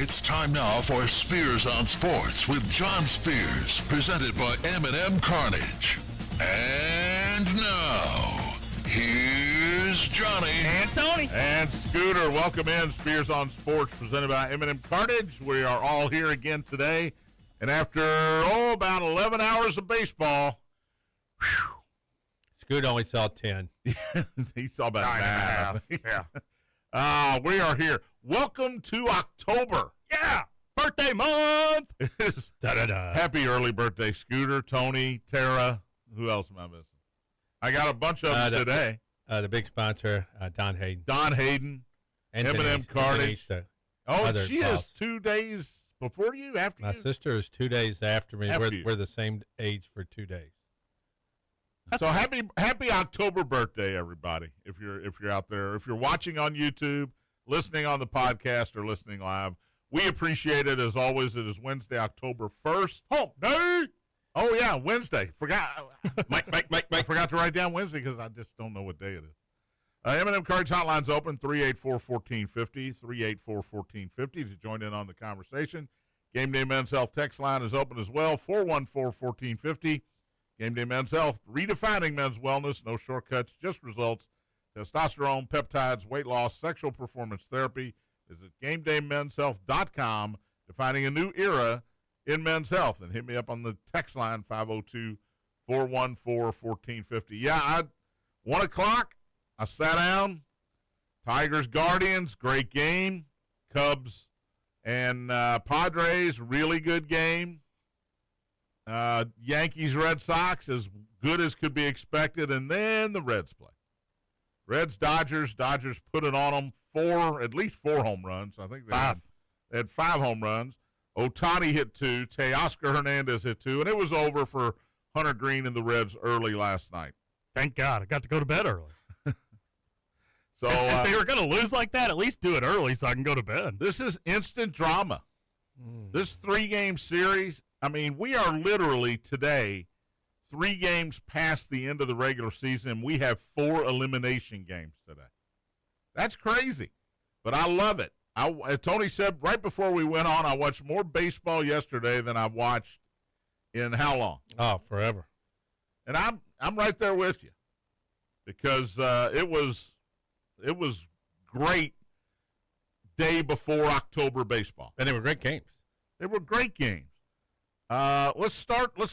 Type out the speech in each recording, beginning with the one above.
It's time now for Spears on Sports with John Spears, presented by M&M Carnage. And now, here's Johnny. And Tony. And Scooter. Welcome in, Spears on Sports, presented by M&M Carnage. We are all here again today. And after, about 11 hours of baseball, Scooter only saw 10. He saw about 9.5. Yeah. We are here. Welcome to October. Yeah. Birthday month. Da-da-da. Happy early birthday, Scooter, Tony, Tara. Who else am I missing? I got a bunch of them today. The big sponsor, Don Hayden. Don Hayden, And M&M Carnage. She is 2 days before you, after My you? sister is 2 days after me. After you. We're the same age for 2 days. So happy October birthday, everybody! If you're out there, if you're watching on YouTube, listening on the podcast, or listening live, we appreciate it as always. It is Wednesday, October 1st. Hump day. Oh yeah, Wednesday. Forgot. Mike. I forgot to write down Wednesday because I just don't know what day it is. M&M Carnage Hotline's open 384-1450, 384-1450 to join in on the conversation. Gameday Men's Health text line is open as well, 414-1450. Gameday Men's Health, redefining men's wellness, no shortcuts, just results. Testosterone, peptides, weight loss, sexual performance therapy. Visit GamedayMen'sHealth.com, defining a new era in men's health. And hit me up on the text line, 502-414-1450. Yeah, 1 o'clock, I sat down. Tigers, Guardians, great game. Cubs and Padres, really good game. Yankees, Red Sox, as good as could be expected, and then the Reds play. Reds, Dodgers put it on them, at least four home runs. I think they had 5 home runs. Ohtani hit 2, Teoscar Hernandez hit 2, and it was over for Hunter Green and the Reds early last night. Thank God. I got to go to bed early. So if they were going to lose like that, at least do it early so I can go to bed. This is instant drama. This 3-game series, I mean, we are literally today 3 games past the end of the regular season. We have 4 elimination games today. That's crazy, but I love it. Tony said right before we went on, I watched more baseball yesterday than I've watched in how long? Oh, forever. And I'm right there with you because it was great day before October baseball. And they were great games. They were great games. Let's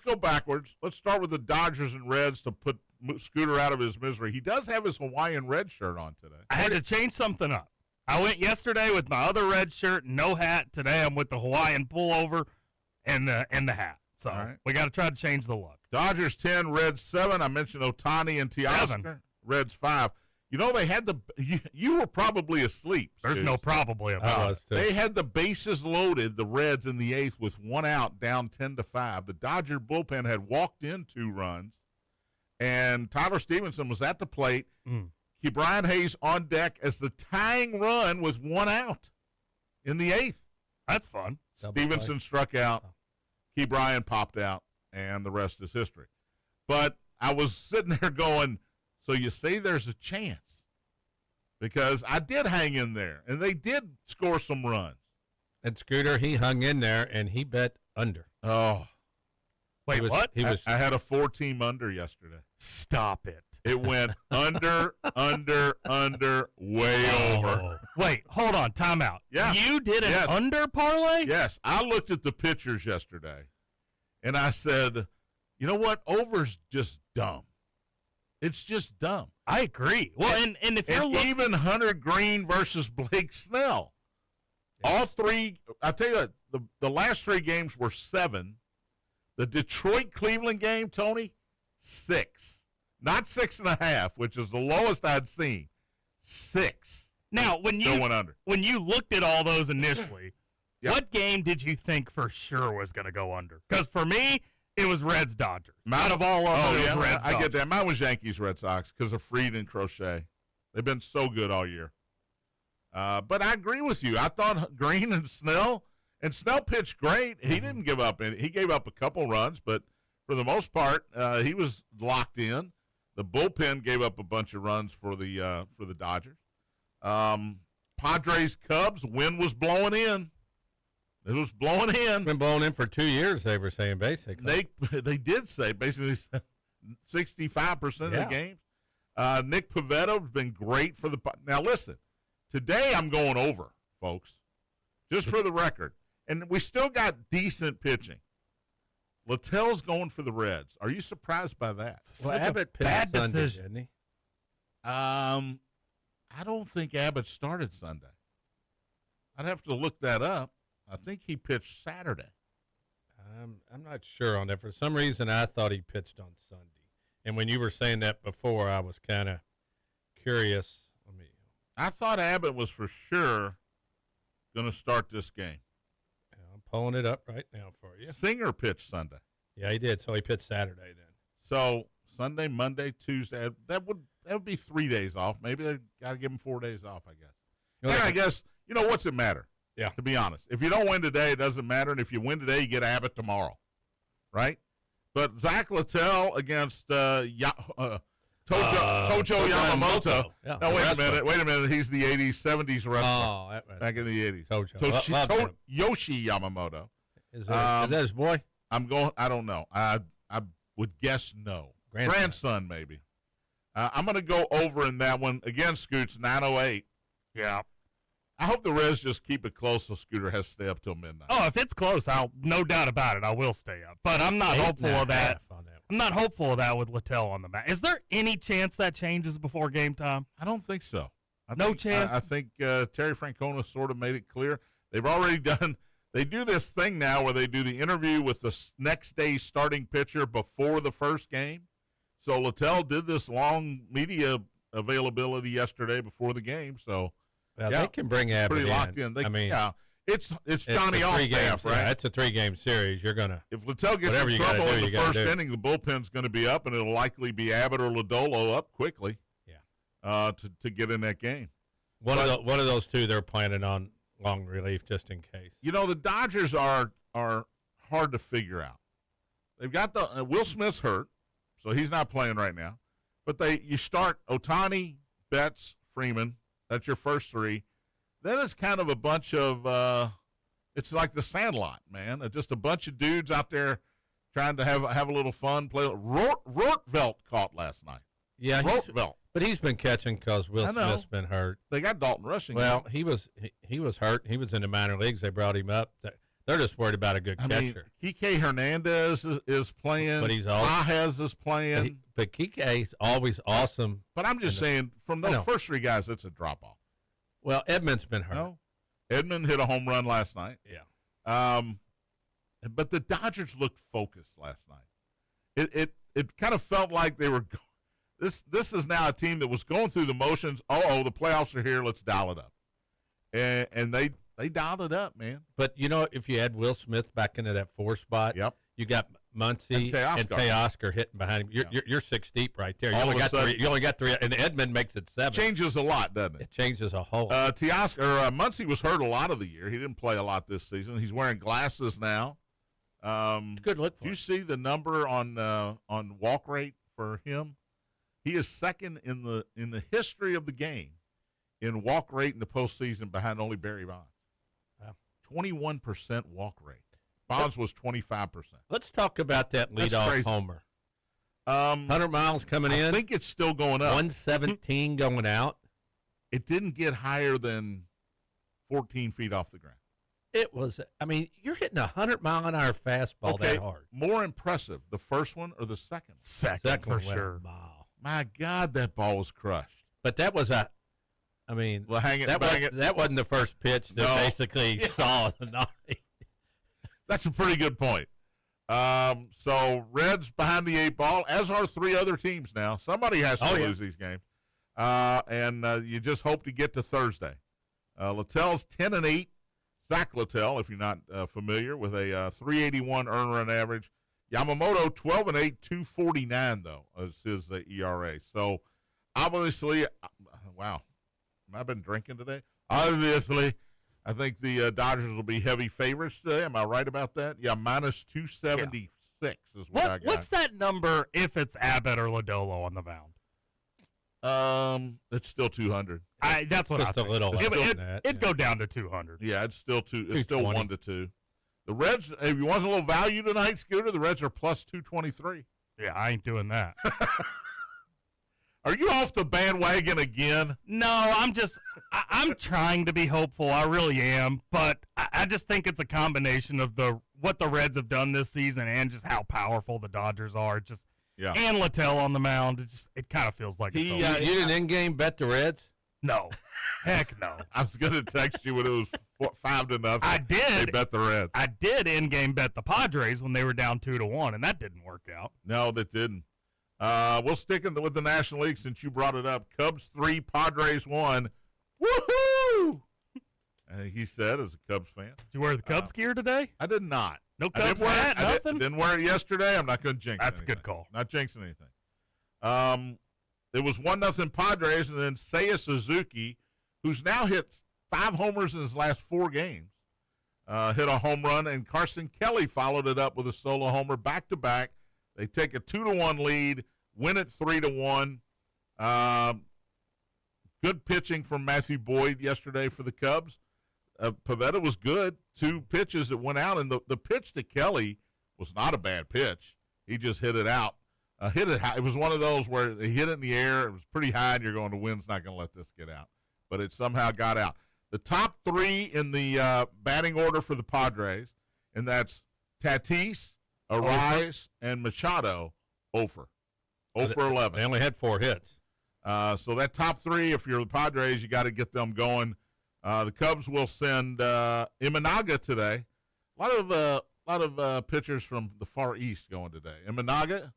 go backwards. Let's start with the Dodgers and Reds to put Scooter out of his misery. He does have his Hawaiian red shirt on today. I had to change something up. I went yesterday with my other red shirt and no hat. Today I'm with the Hawaiian pullover and the hat. So we got to try to change the look. Dodgers 10, Reds 7. I mentioned Ohtani and Teoscar. 7. Reds 5. You know, they had you were probably asleep. There's no probably about it. They had the bases loaded, the Reds in the 8th with 1 out, down 10-5. The Dodger bullpen had walked in 2 runs, and Tyler Stevenson was at the plate. Brian Hayes on deck as the tying run was 1 out in the 8th. That's fun. Stevenson struck out. Key Bryan popped out, and the rest is history. But I was sitting there going, so you say there's a chance. Because I did hang in there, and they did score some runs. And Scooter, he hung in there, and he bet under. Oh. Wait, what? I had a 4-team under yesterday. Stop it. It went under, way over. Wait, hold on. Time out. Yeah. You did an under parlay? Yes. I looked at the pictures yesterday, and I said, you know what? Over's just dumb. It's just dumb. I agree. Well, and if you're even Hunter Green versus Blake Snell, all 3. I tell you what, the last 3 games were 7. The Detroit-Cleveland game, Tony, 6. Not 6.5, which is the lowest I'd seen. 6. Now, when you looked at all those initially, What game did you think for sure was going to go under? Because for me, it was Reds Dodgers. Out of all of them, it was Reds I get that. Mine was Yankees Red Sox because of Fried and Crochet. They've been so good all year. But I agree with you. I thought Green and Snell pitched great. He didn't give up any. He gave up a couple runs, but for the most part, he was locked in. The bullpen gave up a bunch of runs for the Dodgers. Padres Cubs, wind was blowing in. It was blowing in. It's been blowing in for 2 years, they were saying, basically. They did say, basically, 65% of the games. Nick Pavetto's been great for the – now, listen, today I'm going over, folks, just for the record. And we still got decent pitching. Littell's going for the Reds. Are you surprised by that? Well, Abbott pitched Sunday, didn't he? I don't think Abbott started Sunday. I'd have to look that up. I think he pitched Saturday. I'm not sure on that. For some reason, I thought he pitched on Sunday. And when you were saying that before, I was kind of curious. I thought Abbott was for sure going to start this game. I'm pulling it up right now for you. Singer pitched Sunday. Yeah, he did. So he pitched Saturday then. So Sunday, Monday, Tuesday. That would be 3 days off. Maybe they got to give him 4 days off, I guess. Okay. And I guess, what's it matter? Yeah. To be honest. If you don't win today, it doesn't matter. And if you win today, you get Abbott tomorrow. Right? But Zach Littell against Tojo Yamamoto. Yeah, now, wait a minute. He's the 80s, 70s wrestler. Oh, back in the 80s. Tojo. Yoshi Yamamoto. Is that his boy? I don't know. I would guess no. Grandson maybe. I'm going to go over in that one. Again, Scoots, 9:08. Yeah. I hope the Reds just keep it close so Scooter has to stay up till midnight. Oh, if it's close, no doubt about it, I will stay up. But I'm not hopeful of that. I'm not hopeful of that with Littell on the mat. Is there any chance that changes before game time? I don't think so. No chance? I think Terry Francona sort of made it clear. They've already done – they do this thing now where they do the interview with the next day's starting pitcher before the first game. So Littell did this long media availability yesterday before the game, so – they can bring Abbott pretty locked in. It's Johnny Allstaff, right? Yeah, it's a 3-game series. You're gonna if Littell gets in trouble in the first inning, the bullpen's going to be up, and it'll likely be Abbott or Lodolo up quickly. Yeah, to get in that game. One of those two, they're planning on long relief just in case. The Dodgers are hard to figure out. They've got the Will Smith's hurt, so he's not playing right now. But you start Ohtani, Betts, Freeman. That's your first three. Then it's kind of a bunch of it's like the Sandlot, man. Just a bunch of dudes out there trying to have a little fun. Rortvelt caught last night. Yeah, Rortvelt. But he's been catching because Will Smith's been hurt. They got Dalton Rushing. Well, he was hurt. He was in the minor leagues. They brought him up. They're just worried about a good catcher. Kike Hernandez is playing. But he's Pajes is playing. But Kike's always awesome. But I'm just saying, from those first three guys, it's a drop-off. Well, Edman's been hurt. No, Edman hit a home run last night. Yeah. But the Dodgers looked focused last night. It kind of felt like they were this is now a team that was going through the motions. Oh, the playoffs are here. Let's dial it up. And they dialed it up, man. But, if you add Will Smith back into that 4 spot, you got Muncy and Teoscar hitting behind him. You're 6 deep right there. You only got 3, and Edman makes it 7. Changes a lot, doesn't it? It changes a whole. Muncy was hurt a lot of the year. He didn't play a lot this season. He's wearing glasses now. Good look for him. Do you see the number on walk rate for him? He is second in the history of the game in walk rate in the postseason behind only Barry Bonds. 21% walk rate. Bonds was 25%. Let's talk about that leadoff homer. 100 miles coming in. I think it's still going up. 117 going out. It didn't get higher than 14 feet off the ground. It was, you're hitting a 100-mile-an-hour fastball that hard. More impressive, the first one or the second? Second for sure. My God, that ball was crushed. But that was that wasn't the first pitch that basically saw the night. That's a pretty good point. So Reds behind the 8 ball, as are 3 other teams now. Somebody has to lose these games. And you just hope to get to Thursday. Littell's 10-8. Zach Littell, if you're not familiar, with a 381 earned run average. Yamamoto 12-8, 249 though is his ERA. So obviously, wow, I've been drinking today. Obviously, I think the Dodgers will be heavy favorites today. Am I right about that? Yeah, minus 276 is what I got. What's that number if it's Abbott or Lodolo on the mound? It's still 200. That's what just I a think. little. It'd go down to 200. Yeah, it's still 1 to 2. The Reds, if you want a little value tonight, Scooter, the Reds are plus 223. Yeah, I ain't doing that. Are you off the bandwagon again? No, I'm trying to be hopeful. I really am, but I just think it's a combination of what the Reds have done this season and just how powerful the Dodgers are. And Littell on the mound. It kind of feels like it's over. You didn't in-game bet the Reds? No. Heck no. I was going to text you when it was 5-0. I did. They bet the Reds. I did in-game bet the Padres when they were down 2-1, and that didn't work out. No, that didn't. We'll stick with the National League since you brought it up. Cubs 3, Padres 1. Woohoo! He said as a Cubs fan. Did you wear the Cubs gear today? I did not. No Cubs hat, nothing? Didn't wear it yesterday. I'm not going to jinx That's anything. a good call. Not jinxing anything. It was 1-0 Padres, and then Seiya Suzuki, who's now hit 5 homers in his last 4 games, hit a home run, and Carson Kelly followed it up with a solo homer back-to-back. They take a 2-1 lead, win it 3-1. Good pitching from Matthew Boyd yesterday for the Cubs. Pivetta was good. 2 pitches that went out, and the pitch to Kelly was not a bad pitch. He just hit it out. Hit it high. It was one of those where he hit it in the air. It was pretty high, and you're going, the wind's not going to let this get out. But it somehow got out. The top 3 in the batting order for the Padres, and that's Tatis, Arise, and Machado, 0 for 11. They only had 4 hits. So that top 3, if you're the Padres, you got to get them going. The Cubs will send Imanaga today. A lot of pitchers from the Far East going today. Imanaga.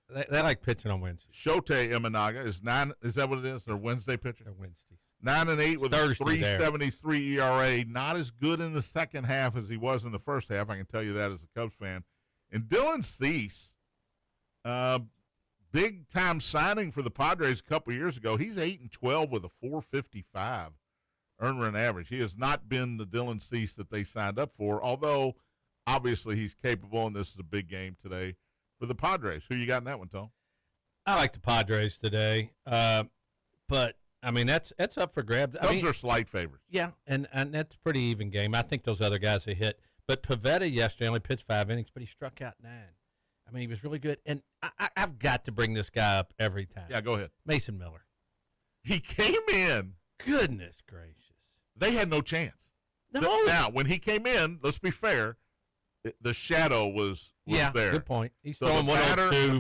They like pitching on Wednesday. Shotei Imanaga is 9. Is that what it is? Their Wednesday pitcher. They're Wednesdays. 9-8 with Thursday a 3.73 ERA. Not as good in the second half as he was in the first half. I can tell you that as a Cubs fan. And Dylan Cease, big time signing for the Padres a couple years ago. He's 8-12 with a 4.55 earned run average. He has not been the Dylan Cease that they signed up for, although obviously he's capable, and this is a big game today for the Padres. Who you got in that one, Tom? I like the Padres today, but I mean that's up for grabs. Those are slight favorites. Yeah, and that's a pretty even game. I think those other guys have hit, but Pivetta yesterday only pitched 5 innings, but he struck out 9. I mean, he was really good, and I've got to bring this guy up every time. Yeah, go ahead. Mason Miller. He came in. Goodness gracious. They had no chance. No. Now, when he came in, let's be fair, the shadow was there. Good point. He's so throwing the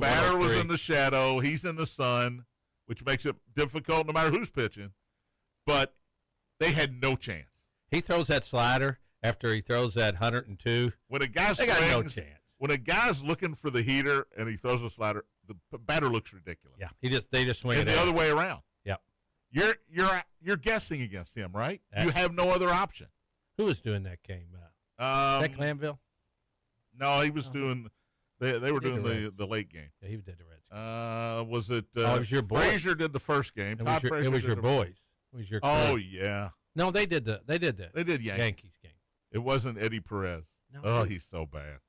batter was 103. in the shadow. He's in the sun, which makes it difficult no matter who's pitching. But they had no chance. He throws that slider after he throws that 102. When a guy they got no chance. When a guy's looking for the heater and he throws a slider, the batter looks ridiculous. Yeah, they just swing and it the out. other way around. Yep. You're guessing against him, right? You have no other option. Who was doing that game? That Glanville? No, he was doing. They were doing the late game. Yeah, he did the Reds. Was it? it was your boy. Frazier did the first game. It was your boys. It was your. Oh yeah. No, they did Yankees game. It wasn't Eddie Perez. No, he's so bad.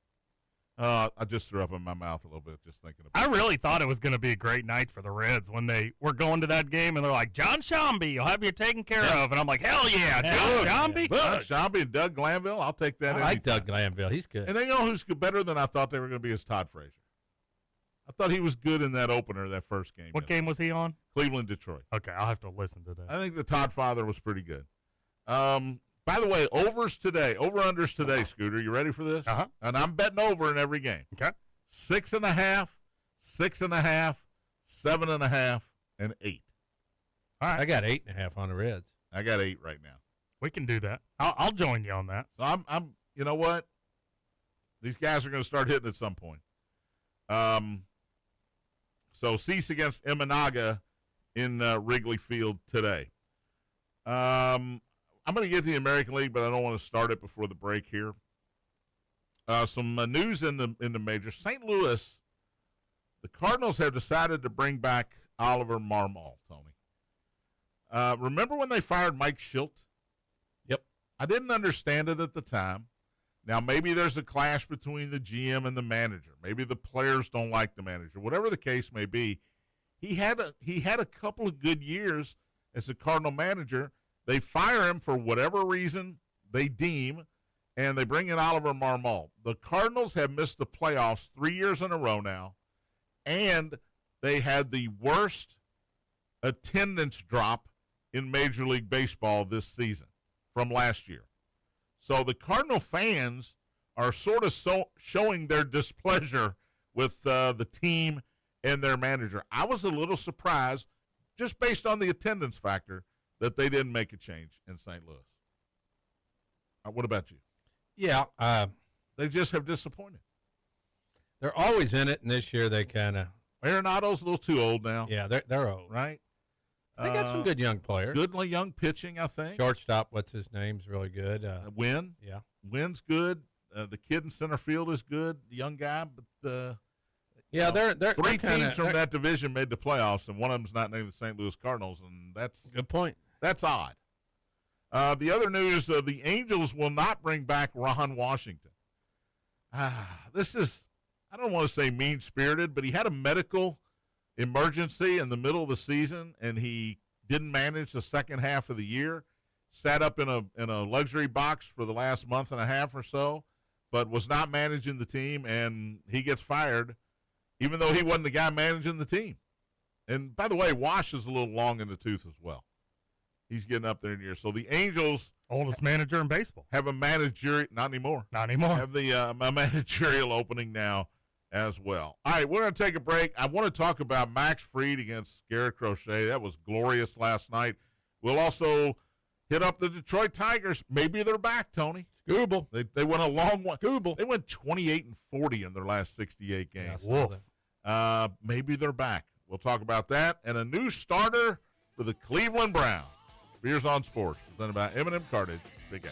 I just threw up in my mouth a little bit just thinking about it. I really thought it was going to be a great night for the Reds when they were going to that game, and they're like, John Shambi, you'll have you taken care of. And I'm like, hell yeah, John Shambi. John Shambi and Doug Glanville, I'll take that. I like Doug Glanville. He's good. And they know who's better than I thought they were going to be is Todd Frazier. I thought he was good in that opener, that first game. What game was he on? Cleveland, Detroit. Okay, I'll have to listen to that. I think the Todd father was pretty good. By the way, over-unders today, Scooter. You ready for this? Uh-huh. And I'm betting over in every game. Okay. 6.5, 6.5, 7.5, and 8. All right. I got 8.5 on the Reds. I got 8 right now. We can do that. I'll join you on that. So I'm. You know what? These guys are going to start hitting at some point. So Cease against Imanaga in Wrigley Field today. I'm going to get to the American League, but I don't want to start it before the break here. Some news in the majors. St. Louis, the Cardinals have decided to bring back Oliver Marmol, Tony. Remember when they fired Mike Schilt? Yep. I didn't understand it at the time. Now, maybe there's a clash between the GM and the manager. Maybe the players don't like the manager. Whatever the case may be, he had a couple of good years as a Cardinal manager. They fire him for whatever reason they deem, and they bring in Oliver Marmol. The Cardinals have missed the playoffs 3 years in a row now, and they had the worst attendance drop in Major League Baseball this season from last year. So the Cardinal fans are sort of showing their displeasure with the team and their manager. I was a little surprised, just based on the attendance factor, that they didn't make a change in St. Louis. What about you? Yeah. They just have disappointed. They're always in it, and this year they kind of. Arenado's a little too old now. Yeah, they're old. Right? They got some good young players. Good young pitching, I think. Shortstop, what's his name's really good. Wynn. Yeah. Wynn's good. The kid in center field is good. The young guy, but yeah, they're three kinda, teams from that division made the playoffs, and one of them's not named the St. Louis Cardinals, and that's good point. That's odd. The other news: the Angels will not bring back Ron Washington. This is, I don't want to say mean-spirited, but he had a medical emergency in the middle of the season, and he didn't manage the second half of the year. Sat up in a luxury box for the last month and a half or so, but was not managing the team, and he gets fired, even though he wasn't the guy managing the team. And by the way, Wash is a little long in the tooth as well. He's getting up there in years. So the Angels, oldest manager in baseball, have a managerial, not anymore. Have the a managerial opening now as well. All right, we're going to take a break. I want to talk about Max Fried against Garrett Crochet. That was glorious last night. We'll also hit up the Detroit Tigers. Maybe they're back, Tony. Google. They went a long one. Google. They went 28-40 in their last 68 games. Yeah, maybe they're back. We'll talk about that. And a new starter for the Cleveland Browns. Beers on Sports, presented by M&M Cartage. Big A.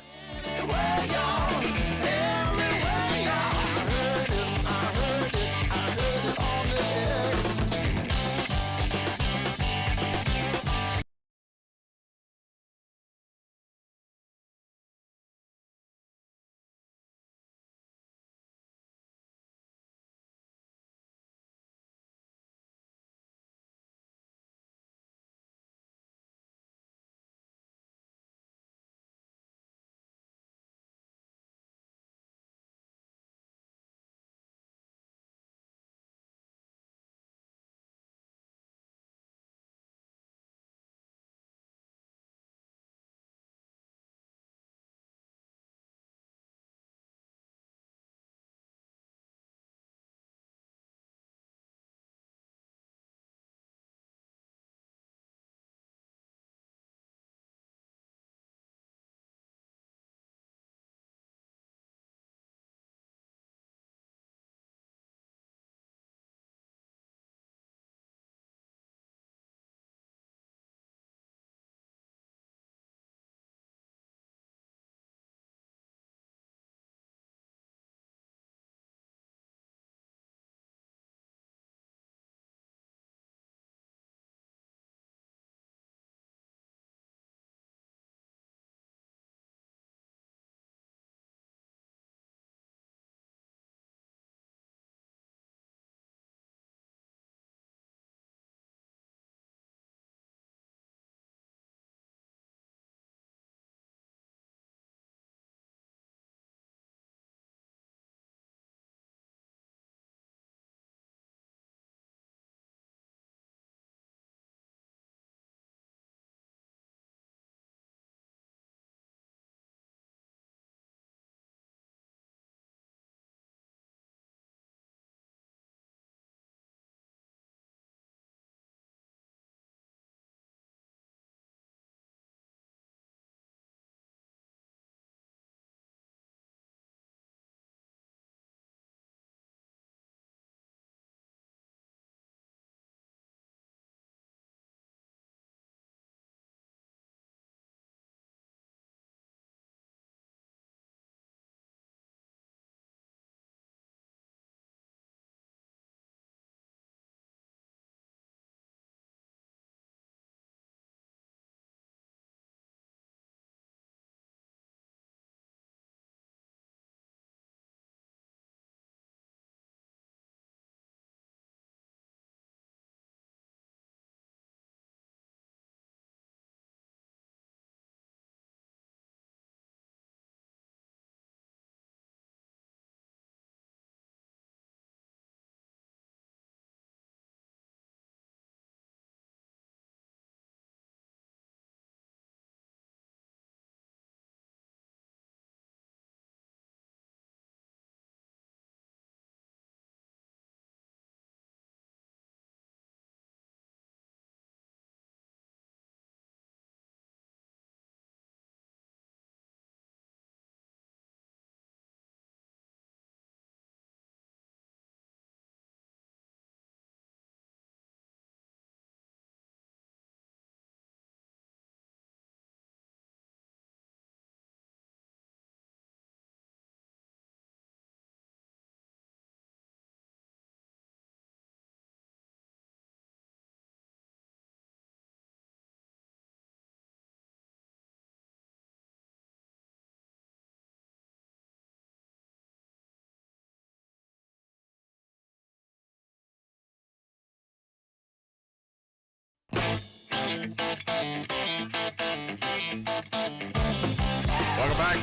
Welcome back.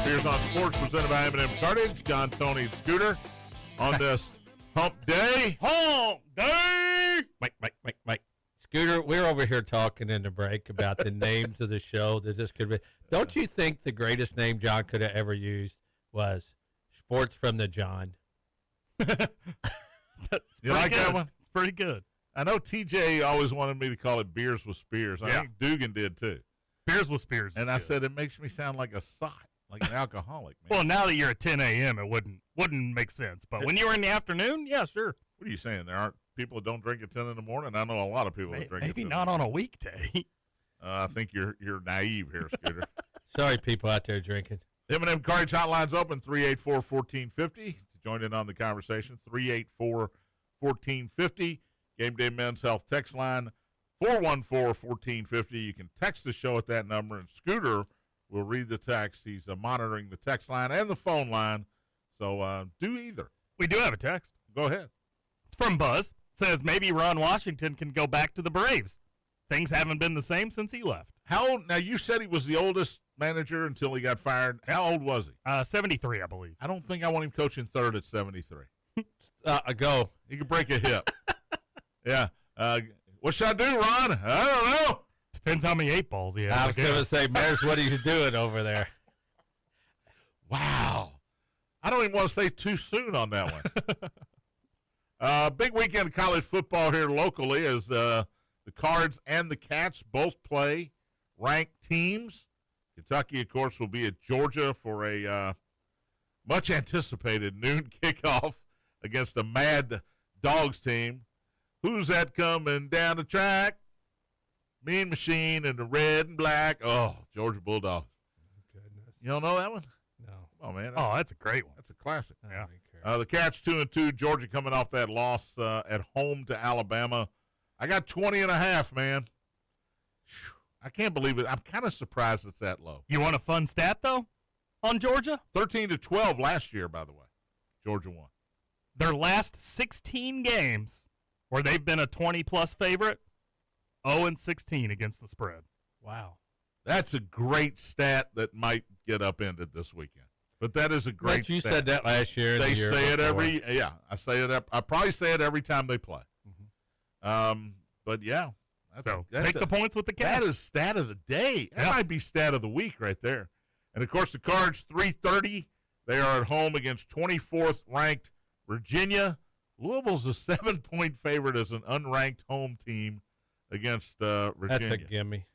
Spears on Sports, presented by M&M Cartage. John, Tony, and Scooter on this Hump Day. Hump Day! Mike. Scooter, we're over here talking in the break about the names of the show that this could be. Don't you think the greatest name John could have ever used was Sports from the John? You like that one? It's pretty good. I know TJ always wanted me to call it Beers with Spears. I think Dugan did too. Beers with Spears. And I said it makes me sound like a sot, like an alcoholic. Man. Well, now that you're at 10 a.m., it wouldn't make sense. But when you were in the afternoon, yeah, sure. What are you saying? There aren't people that don't drink at 10 in the morning? I know a lot of people that drink at 10. Maybe not on a weekday. I think you're naive here, Scooter. Sorry, people out there drinking. M&M Cartage Hotline's open, 384-1450. To join in on the conversation, 384-1450. Game Day Men's Health text line, 414-1450. You can text the show at that number, and Scooter will read the text. He's monitoring the text line and the phone line, so do either. We do have a text. Go ahead. It's from Buzz. Says maybe Ron Washington can go back to the Braves. Things haven't been the same since he left. How old? Now, you said he was the oldest manager until he got fired. How old was he? 73, I believe. I don't think I want him coaching third at 73. Go. He could break a hip. Yeah. What should I do, Ron? I don't know. Depends how many 8 balls he has. I was going to say, Maris, what are you doing over there? Wow. I don't even want to say too soon on that one. Big weekend of college football here locally as the Cards and the Cats both play ranked teams. Kentucky, of course, will be at Georgia for a much-anticipated noon kickoff against a Mad Dogs team. Who's that coming down the track? Mean Machine in the red and black. Oh, Georgia Bulldogs. Goodness. You don't know that one? No. Oh, man. Oh, that's a great one. That's a classic. Yeah. The Cats 2-2. Georgia coming off that loss at home to Alabama. I got 20.5, man. Whew. I can't believe it. I'm kind of surprised it's that low. You want a fun stat, though, on Georgia? 13-12 last year, by the way. Georgia won. Their last 16 games where they've been a 20-plus favorite, 0-16 against the spread. Wow. That's a great stat that might get upended this weekend. But that is a great You stat. said that last year. They the year say before. I say it. I probably say it every time they play. But yeah. Take the points with the Cats. That is stat of the day. That might be stat of the week right there. And, of course, the Cards, 3:30. They are at home against 24th ranked Virginia. Louisville's a 7-point favorite as an unranked home team against Virginia. That's a gimme.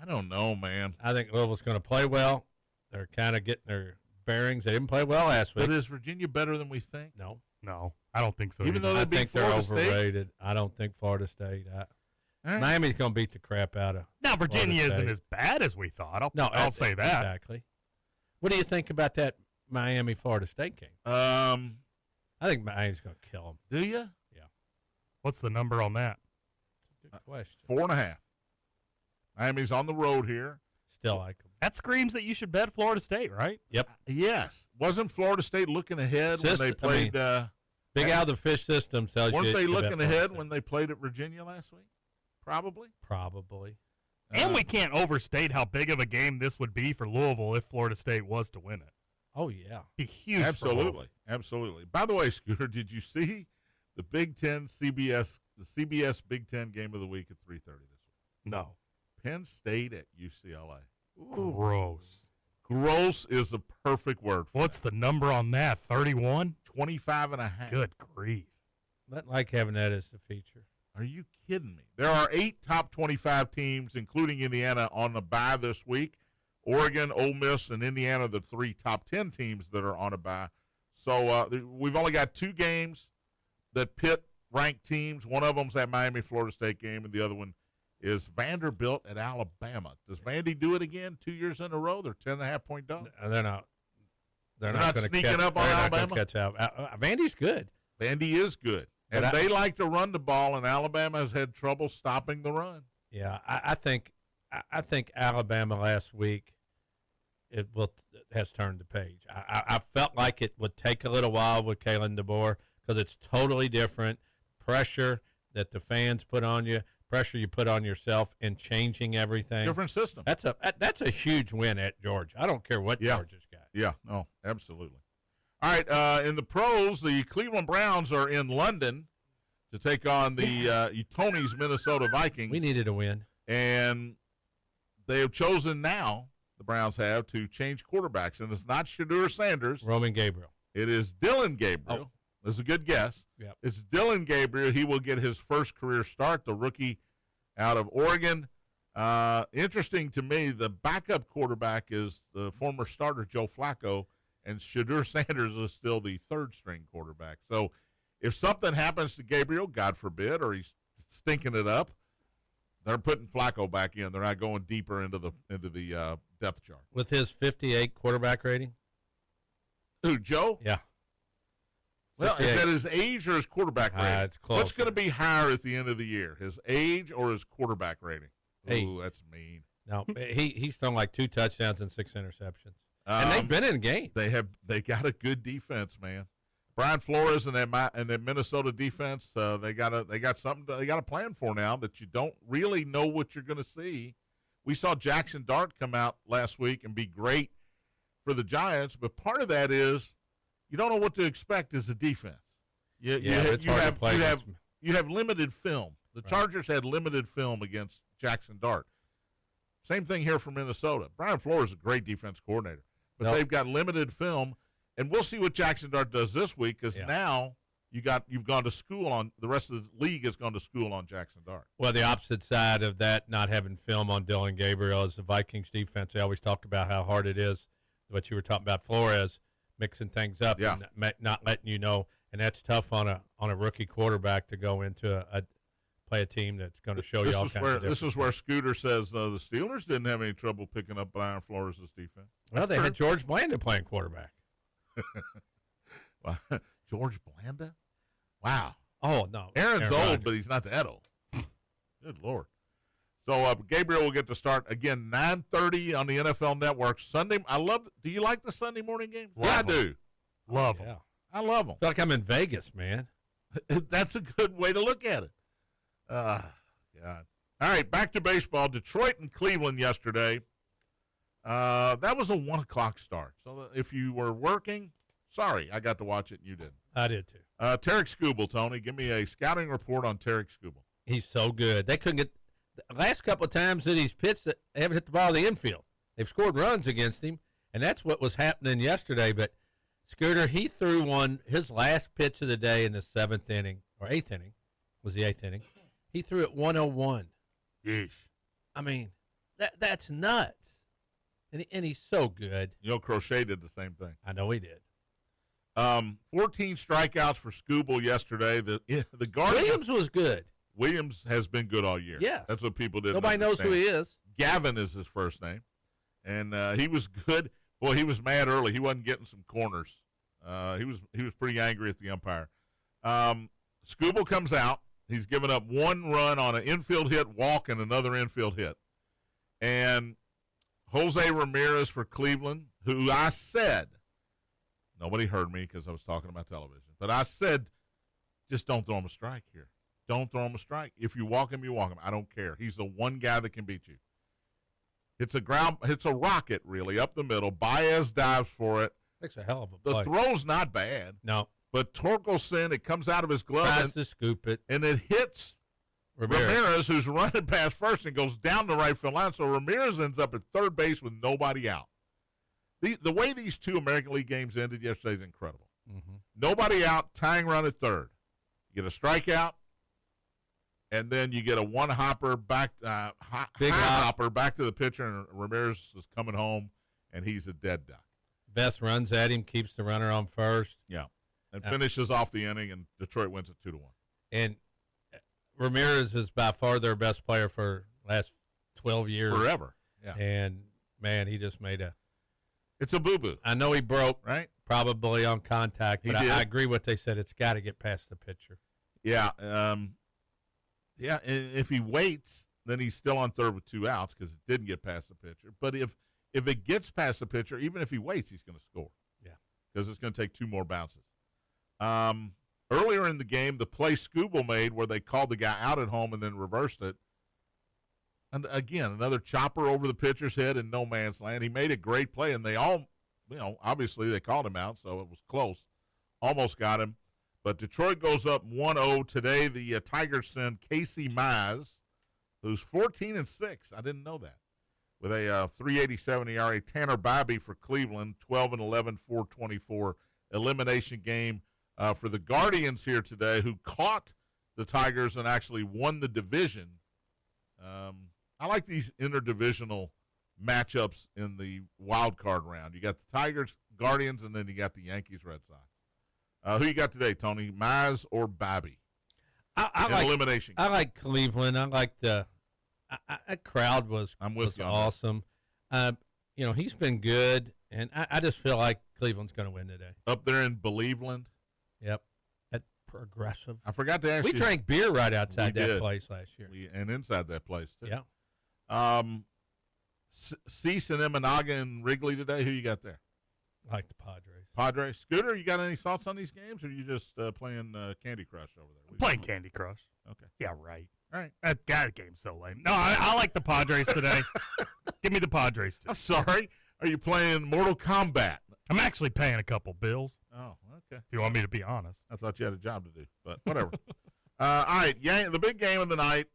I don't know, man. I think Louisville's going to play well. They're kind of getting their bearings. They didn't play well last week. But is Virginia better than we think? No, I don't think so. Even though I they beat think they're Florida State? overrated. I don't think Florida State. All right. Miami's going to beat the crap out of. Now, Virginia Florida isn't State. as bad as we thought. I'll I'll say that. Exactly. What do you think about that Miami-Florida State game? I think Miami's going to kill them. Do you? Yeah. What's the number on that? Good question. 4.5. Miami's on the road here. Still like them. That screams that you should bet Florida State, right? Yep. Yes. Wasn't Florida State looking ahead when they played? Big out of the fish system tells you. Weren't they to bet looking Florida ahead State. when they played at Virginia last week? Probably. And we can't overstate how big of a game this would be for Louisville if Florida State was to win it. Oh, yeah. Be huge. Absolutely. By the way, Scooter, did you see the Big Ten CBS Big Ten game of the week at 3:30 this week? No. Penn State at UCLA. Gross. Gross is the perfect word for What's the number on that? 31? 25.5. Good grief. Not like having that as the feature. Are you kidding me? There are 8 top 25 teams, including Indiana, on the bye this week. Oregon, Ole Miss, and Indiana, the 3 top 10 teams that are on a bye. So we've only got 2 games that pit ranked teams. One of them's that Miami-Florida State game, and the other one is Vanderbilt at Alabama. Does Vandy do it again 2 years in a row? They're 10.5-point dogs. They're not. They're not gonna sneaking catch, up on they're not Alabama? gonna catch out. Vandy's good. Vandy is good. And they like to run the ball, and Alabama has had trouble stopping the run. Yeah, I think Alabama last week has turned the page. I felt like it would take a little while with Kalen DeBoer because it's totally different. Pressure that the fans put on you, pressure you put on yourself in changing everything. Different system. That's a huge win at Georgia. I don't care what Georgia's got. Yeah, no, absolutely. All right, in the pros, the Cleveland Browns are in London to take on the Tony's Minnesota Vikings. We needed a win. And they have chosen now, the Browns have, to change quarterbacks. And it's not Shadur Sanders. Roman Gabriel. It is Dylan Gabriel. Oh. That's a good guess. Yep. It's Dylan Gabriel. He will get his first career start, the rookie out of Oregon. Interesting to me, the backup quarterback is the former starter, Joe Flacco, and Shadur Sanders is still the third-string quarterback. So if something happens to Gabriel, God forbid, or he's stinking it up, they're putting Flacco back in. They're not going deeper into the depth chart. With his 58 quarterback rating? Who, Joe? Yeah. Well, is that his age or his quarterback rating? It's close. What's going to be higher at the end of the year, his age or his quarterback rating? Hey. Ooh, that's mean. No, he's thrown like 2 touchdowns and 6 interceptions. And they've been in games. They got a good defense, man. Brian Flores and that Minnesota defense, they got a plan for now that you don't really know what you're going to see. We saw Jackson Dart come out last week and be great for the Giants, but part of that is you don't know what to expect as a defense. You have limited film. The Chargers had limited film against Jackson Dart. Same thing here for Minnesota. Brian Flores is a great defense coordinator, but they've got limited film. And we'll see what Jackson Dart does this week because now you've gone to school on the rest of the league has gone to school on Jackson Dart. Well, the opposite side of that, not having film on Dylan Gabriel, is the Vikings defense. They always talk about how hard it is. What you were talking about, Flores mixing things up and not letting you know, and that's tough on a rookie quarterback to go into play a team that's going to show you all kinds of different This is where Scooter says the Steelers didn't have any trouble picking up Brian Flores' defense. Well, they had George Blanda playing quarterback. George Blanda? Wow. Oh, no. Aaron's old, but he's not that old. Good Lord. So Gabriel will get to start again 9:30 on the NFL Network Sunday. Do you like the Sunday morning games? I do. Love them. Yeah. I love them. I feel like I'm in Vegas, man. That's a good way to look at it. God. All right, back to baseball. Detroit and Cleveland yesterday. That was a 1 o'clock start. So if you were working, sorry, I got to watch it and you didn't. I did too. Tarek Skubal, Tony, give me a scouting report on Tarek Skubal. He's so good. They couldn't get the last couple of times that he's pitched, they haven't hit the ball in the infield. They've scored runs against him, and that's what was happening yesterday. But Scooter, he threw his last pitch of the day in the 7th inning, or 8th inning, was the 8th inning. He threw it 101. Yeesh. I mean, that's nuts. And he's so good. Crochet did the same thing. I know he did. 14 strikeouts for Skubal yesterday. The Guardians. Williams was good. Williams has been good all year. Yeah. That's what people didn't Nobody knows who he is. Gavin is his first name. And he was good. Boy, he was mad early. He wasn't getting some corners. He was pretty angry at the umpire. Skubal comes out. He's given up 1 run on an infield hit, walk, and another infield hit. And Jose Ramirez for Cleveland, who I said, nobody heard me because I was talking about television, but I said, just don't throw him a strike here. Don't throw him a strike. If you walk him, you walk him. I don't care. He's the one guy that can beat you. It's a rocket, really, up the middle. Baez dives for it. Makes a hell of a play. The throw's not bad. No. But Torkelson, it comes out of his glove. Tries to scoop it. And it hits Ramirez, who's running past first and goes down the right field line. So Ramirez ends up at third base with nobody out. The way these 2 American League games ended yesterday is incredible. Mm-hmm. Nobody out, tying run at third. You get a strikeout, and then you get a one-hopper back, hopper back to the pitcher, and Ramirez is coming home, and he's a dead duck. Vest runs at him, keeps the runner on first. Yeah, and finishes off the inning, and Detroit wins it 2-1. And Ramirez is by far their best player for the last 12 years. Forever, yeah. And, man, he just made it's a boo-boo. I know he broke, right? Probably on contact, but I agree what they said. It's got to get past the pitcher. Yeah, yeah. If he waits, then he's still on third with 2 outs because it didn't get past the pitcher. But if it gets past the pitcher, even if he waits, he's going to score. Yeah, because it's going to take 2 more bounces. earlier in the game, the play Scooble made where they called the guy out at home and then reversed it. And again, another chopper over the pitcher's head in no man's land. He made a great play, and they all, obviously they called him out, so it was close. Almost got him. But Detroit goes up 1-0 today. The Tigers send Casey Mize, who's 14-6. I didn't know that. With a 3.87 ERA. Tanner Bibee for Cleveland, 12-11, 4.24 elimination game for the Guardians here today, who caught the Tigers and actually won the division. I like these interdivisional matchups in the wild card round. You got the Tigers, Guardians, and then you got the Yankees, Red Sox. Who you got today, Tony? Mize or Bibee? I like elimination. I like Cleveland. I like that crowd was awesome. He's been good, and I just feel like Cleveland's going to win today. Up there in Believeland. Yep. At Progressive. I forgot to ask you. We drank beer right outside that place last year. And inside that place, too. Yeah. Cease and Imanaga and Wrigley today. Who you got there? I like the Padres. Padres. Scooter, you got any thoughts on these games, or are you just playing Candy Crush over there? Playing Candy Crush. Okay. Yeah, right. All right. That game's so lame. No, I like the Padres today. Give me the Padres, too. I'm sorry. Are you playing Mortal Kombat? I'm actually paying a couple bills. Oh, okay. If you want me to be honest. I thought you had a job to do, but whatever. All right. The big game of the night,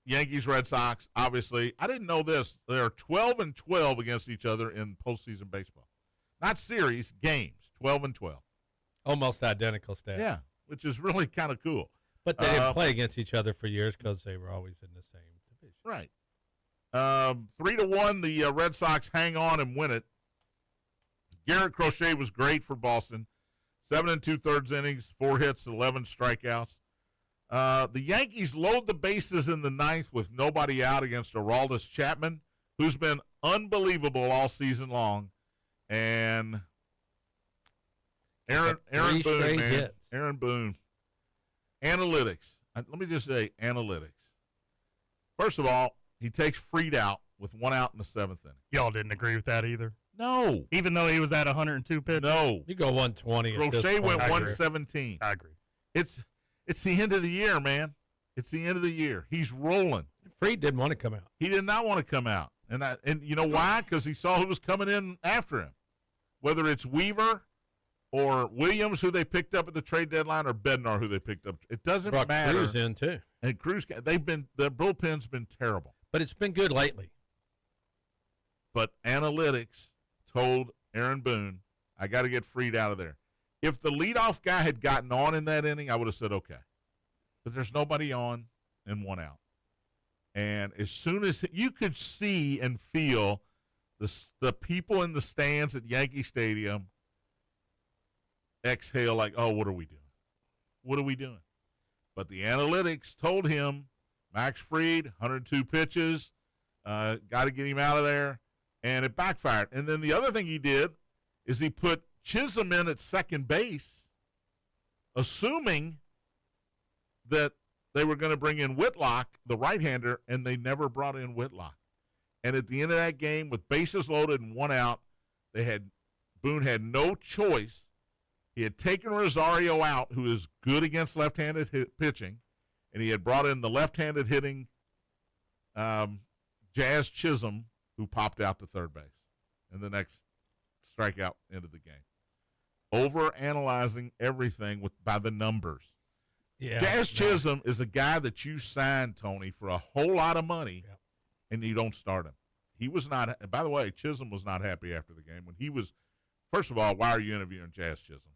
Yankees, Red Sox, obviously. I didn't know this. They are 12-12 against each other in postseason baseball. Not series, games, 12-12. Almost identical stats. Yeah, which is really kind of cool. But they didn't play against each other for years because they were always in the same division. Right. 3-1, the Red Sox hang on and win it. Garrett Crochet was great for Boston. 7 2/3 innings, 4 hits, 11 strikeouts. The Yankees load the bases in the ninth with nobody out against Aroldis Chapman, who's been unbelievable all season long. And Aaron Boone, man. Hits. Aaron Boone. Analytics. Let me just say analytics. First of all, he takes Fried out with 1 out in the 7th inning. Y'all didn't agree with that either? No. Even though he was at 102 pitches? No. You go 120. Crochet went 117. I agree. It's the end of the year, man. It's the end of the year. He's rolling. Fried didn't want to come out. He did not want to come out. And you know why? Because he saw who was coming in after him. Whether it's Weaver or Williams, who they picked up at the trade deadline, or Bednar, who they picked up. It doesn't matter. Cruz in, too. And Cruz, their bullpen's been terrible. But it's been good lately. But analytics told Aaron Boone, I got to get Fried out of there. If the leadoff guy had gotten on in that inning, I would have said, okay. But there's nobody on and 1 out. And as soon as you could see and feel the people in the stands at Yankee Stadium exhale like, oh, what are we doing? What are we doing? But the analytics told him, Max Fried, 102 pitches, got to get him out of there, and it backfired. And then the other thing he did is he put Chisholm in at second base, assuming that they were going to bring in Whitlock, the right-hander, and they never brought in Whitlock. And at the end of that game, with bases loaded and 1 out, Boone had no choice. He had taken Rosario out, who is good against left-handed pitching, and he had brought in the left-handed hitting Jazz Chisholm, who popped out to third base. And the next strikeout ended the game. Over-analyzing everything by the numbers. Yeah, Jazz Chisholm is a guy that you signed, Tony, for a whole lot of money, and you don't start him. He was not – by the way, Chisholm was not happy after the game. When he was – first of all, why are you interviewing Jazz Chisholm?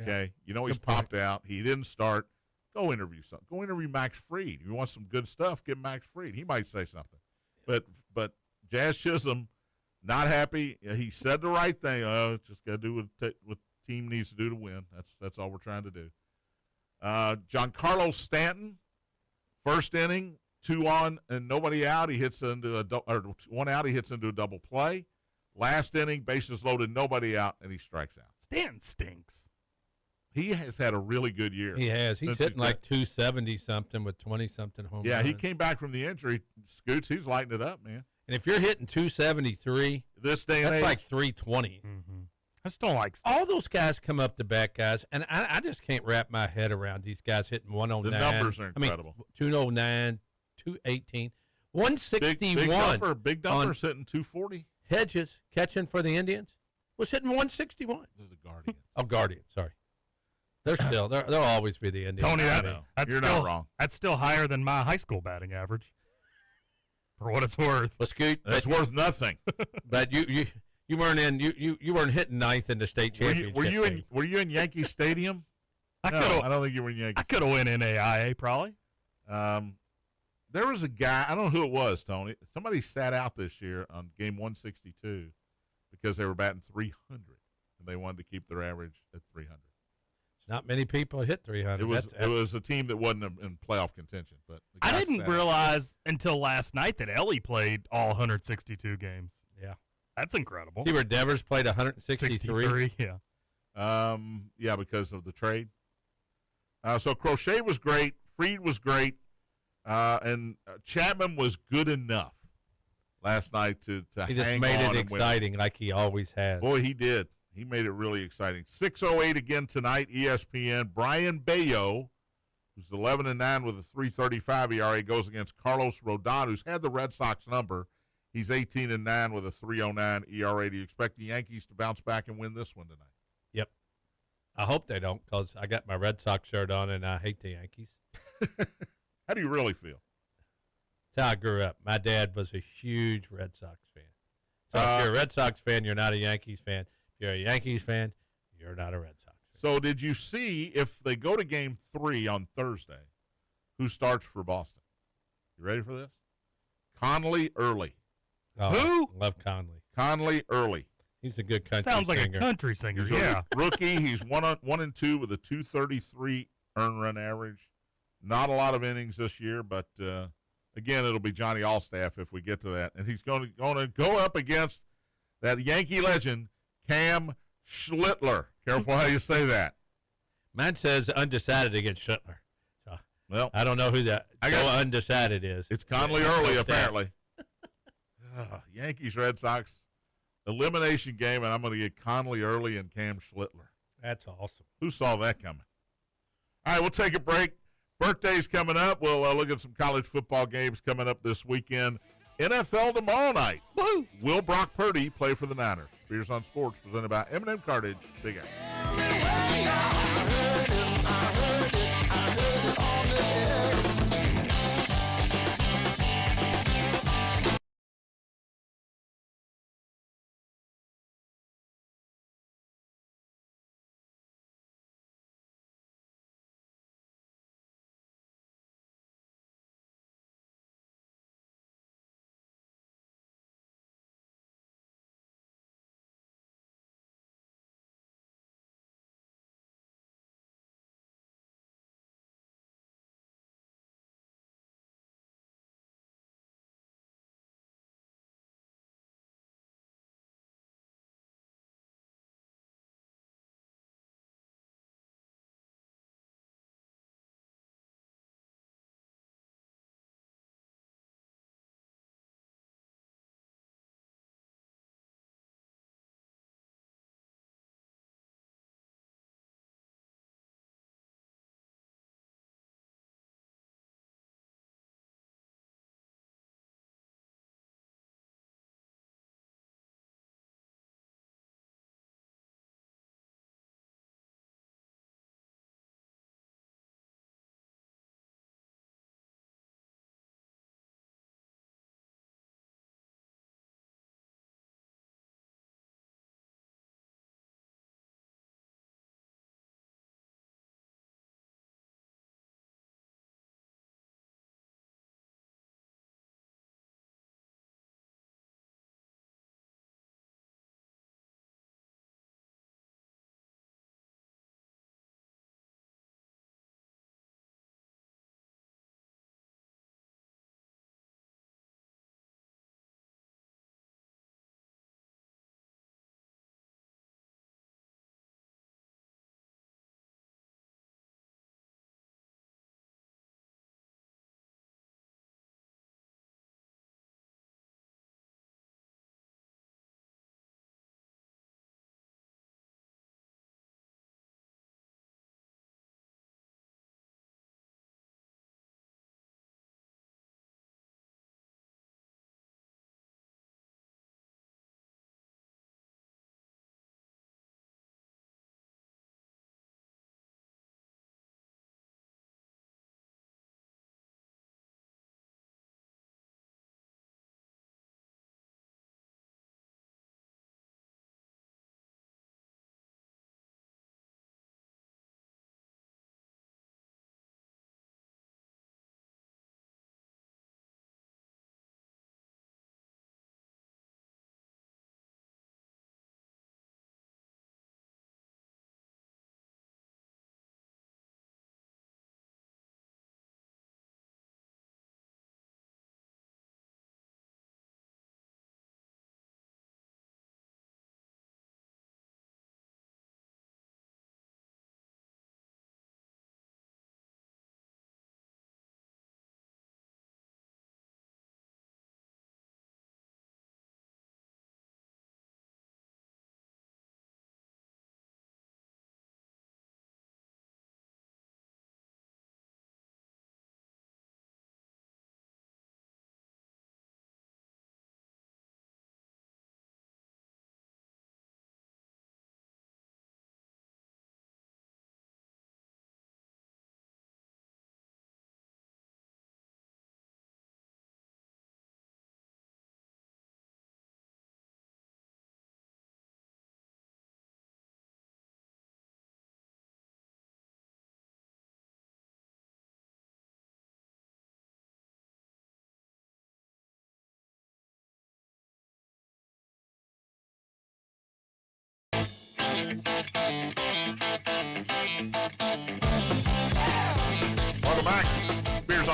Okay? You know he's popped out. He didn't start. Go interview something. Go interview Max Fried. If you want some good stuff, get Max Fried. He might say something. But Jazz Chisholm, not happy. He said the right thing. Just got to do what the team needs to do to win. That's all we're trying to do. Giancarlo Stanton, first inning, 2 on and nobody out. He hits into 1 out. He hits into a double play. Last inning, bases loaded, nobody out, and he strikes out. Stanton stinks. He has had a really good year. He has. He's hitting like 270-something with 20-something home runs. He came back from the injury. Scoots, he's lighting it up, man. And if you're hitting 273, this day and that's age, like 320. Mm-hmm. I just don't like all those guys come up to bat, guys, and I just can't wrap my head around these guys hitting 109. The numbers are incredible. 209, 218, 161. Big Dumper's hitting 240. Hedges catching for the Indians was hitting 161. They're the Guardians. Oh, Guardians, sorry. They'll always be the Indians. Tony, that's You're still, not wrong. That's still higher than my high school batting average. For what it's worth. Well, Scoot, that's worth nothing. But you weren't in you weren't hitting ninth in the state championship. Were you in Yankee Stadium? I don't think you were in Yankee. I could have went NAIA probably. There was a guy, I don't know who it was, Tony. Somebody sat out this year on game 162 because they were batting 300 and they wanted to keep their average at 300. Not many people hit 300. It was a team that wasn't in playoff contention. But I didn't realize until last night that Ellie played all 162 games. Yeah. That's incredible. See where Devers played 163? Yeah. Yeah, because of the trade. So Crochet was great. Freed was great. And Chapman was good enough last night to he just hang made on it and exciting like he always has. Boy, he did. He made it really exciting. 6:08 again tonight, ESPN. Brian Bayo, who's 11-9 with a 3.35 ERA, goes against Carlos Rodon, who's had the Red Sox number. He's 18-9 with a 3.09 ERA. Do you expect the Yankees to bounce back and win this one tonight? Yep. I hope they don't, because I got my Red Sox shirt on and I hate the Yankees. How do you really feel? That's how I grew up. My dad was a huge Red Sox fan. So if you're a Red Sox fan, you're not a Yankees fan. If you're a Yankees fan, you're not a Red Sox fan. So did you see, if they go to Game 3 on Thursday, who starts for Boston? You ready for this? Conley Early. Oh, who? Love Conley. Conley Early. He's a good country Sounds like singer. a country singer, He's yeah. a rookie. He's 1-2 with a 233 earned run average. Not a lot of innings this year, but again, it'll be Johnny Allstaff if we get to that. And he's going to go up against that Yankee legend, Cam Schlittler. Careful how you say that. Mine says undecided against Schuttler. So Well, I don't know who that undecided is. It's Conley Early, apparently. Yankees, Red Sox, elimination game, and I'm going to get Conley Early and Cam Schlittler. That's awesome. Who saw that coming? All right, we'll take a break. Birthdays coming up. We'll look at some college football games coming up this weekend. NFL tomorrow night. Woo! Will Brock Purdy play for the Niners? Spears on Sports, presented by M&M Cartage. Big Apple.